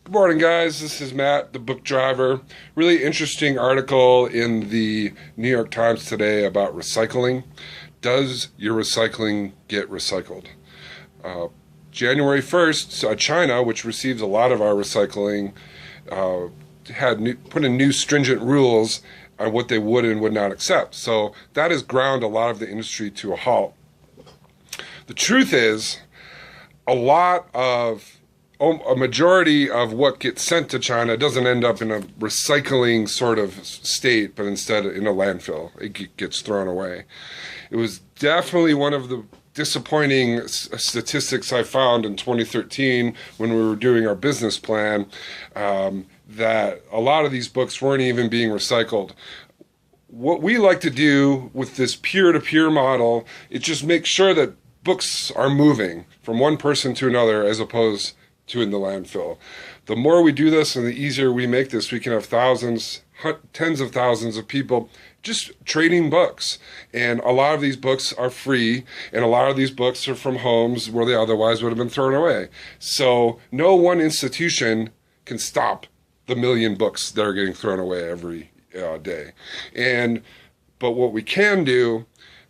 Good morning, guys. This is Matt, the book driver. Really interesting article in the New York Times today about recycling. Does your recycling get recycled? January 1st, China, which receives a lot of our recycling, put in new stringent rules on what they would and would not accept. So that has ground a lot of the industry to a halt. The truth is, a majority of what gets sent to China doesn't end up in a recycling sort of state, but instead in a landfill. It gets thrown away. It was definitely one of the disappointing statistics I found in 2013 when we were doing our business plan, that a lot of these books weren't even being recycled. What we like to do with this peer-to-peer model is just make sure that books are moving from one person to another as opposed to in the landfill. The more we do this and the easier we make this, we can have thousands, tens of thousands of people just trading books. And a lot of these books are free, and a lot of these books are from homes where they otherwise would have been thrown away. So no one institution can stop the million books that are getting thrown away every day. But what we can do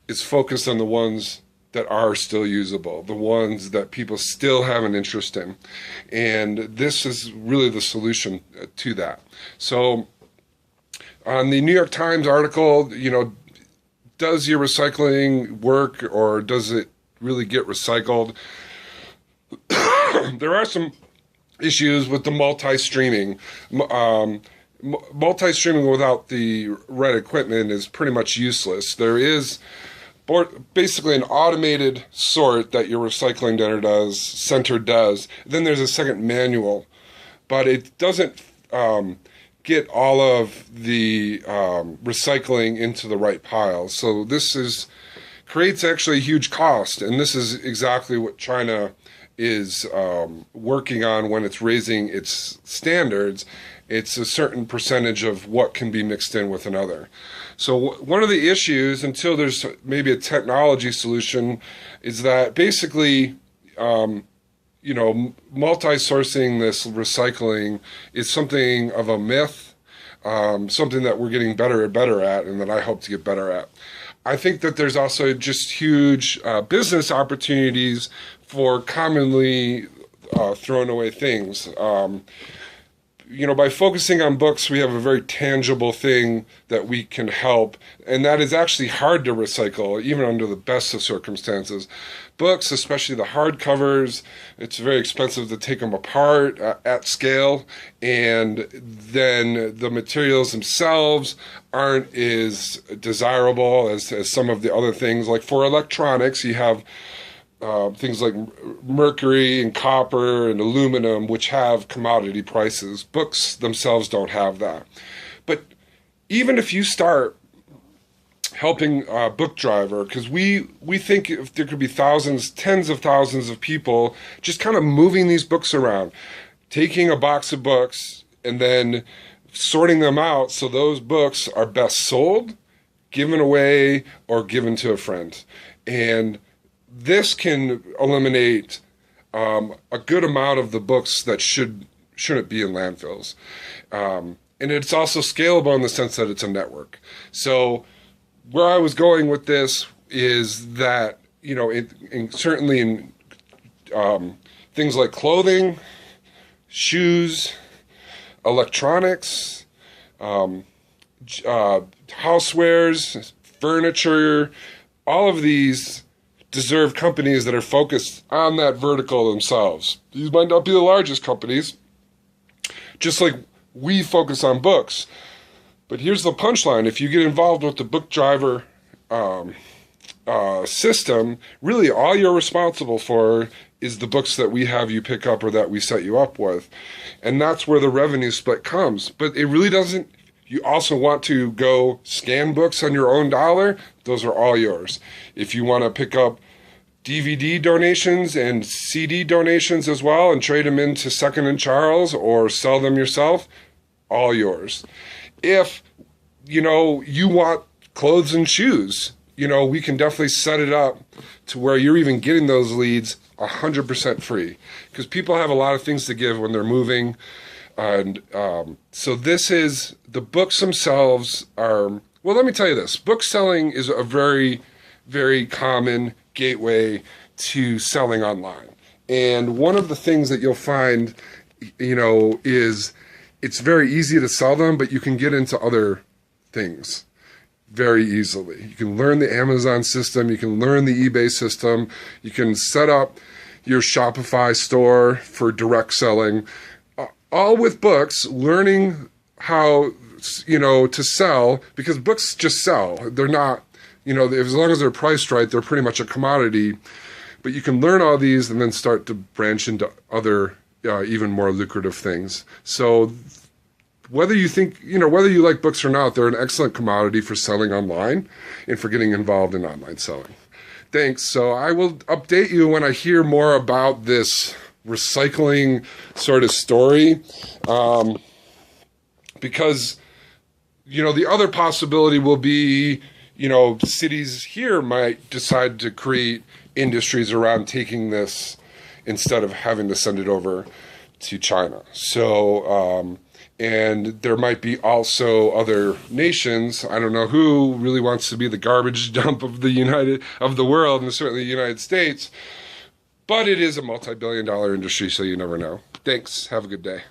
is focus on the ones that are still usable, the ones that people still have an interest in. And this is really the solution to that. So on the New York Times article, does your recycling work or does it really get recycled? There are some issues with the multi-streaming. Multi-streaming without the right equipment is pretty much useless. There is basically an automated sort that your recycling center does. Then there's a second manual, but it doesn't get all of the recycling into the right piles. So this creates actually a huge cost, and this is exactly what China is working on when it's raising its standards. It's a certain percentage of what can be mixed in with another. So one of the issues, until there's maybe a technology solution, is that basically, multi-sourcing this recycling is something of a myth, something that we're getting better and better at, and that I hope to get better at. I think that there's also just huge business opportunities for commonly thrown away things. By focusing on books, we have a very tangible thing that we can help, and that is actually hard to recycle, even under the best of circumstances. Books, especially the hardcovers, it's very expensive to take them apart at scale, and then the materials themselves aren't as desirable as some of the other things. Like for electronics, you have things like mercury and copper and aluminum, which have commodity prices. Books themselves don't have that. But even if you start helping Book Driver, because we think if there could be thousands, tens of thousands of people just kind of moving these books around, taking a box of books and then sorting them out so those books are best sold, given away, or given to a friend. And this can eliminate a good amount of the books that shouldn't be in landfills. And it's also scalable in the sense that it's a network. So where I was going with this is that, certainly in things like clothing, shoes, electronics, housewares, furniture, all of these deserve companies that are focused on that vertical themselves. These might not be the largest companies, just like we focus on books. But here's the punchline. If you get involved with the Book Driver system, really all you're responsible for is the books that we have you pick up or that we set you up with. And that's where the revenue split comes. But it really doesn't. You also want to go scan books on your own dollar, those are all yours. If you want to pick up DVD donations and CD donations as well and trade them into Second & Charles or sell them yourself, all yours. If, you want clothes and shoes, we can definitely set it up to where you're even getting those leads 100% free, because people have a lot of things to give when they're moving. And so the books themselves are, well, let me tell you this. Book selling is a very, very common gateway to selling online. And one of the things that you'll find, is it's very easy to sell them, but you can get into other things very easily. You can learn the Amazon system, you can learn the eBay system, you can set up your Shopify store for direct selling, all with books, learning how, to sell, because books just sell. They're not, as long as they're priced right, they're pretty much a commodity. But you can learn all these and then start to branch into other, even more lucrative things. So whether you think, whether you like books or not, they're an excellent commodity for selling online and for getting involved in online selling. Thanks. So I will update you when I hear more about this recycling sort of story. Because, the other possibility will be, cities here might decide to create industries around taking this instead of having to send it over to China. So, and there might be also other nations. I don't know who really wants to be the garbage dump of the world, and certainly the United States. But it is a multi-billion-dollar industry, so you never know. Thanks. Have a good day.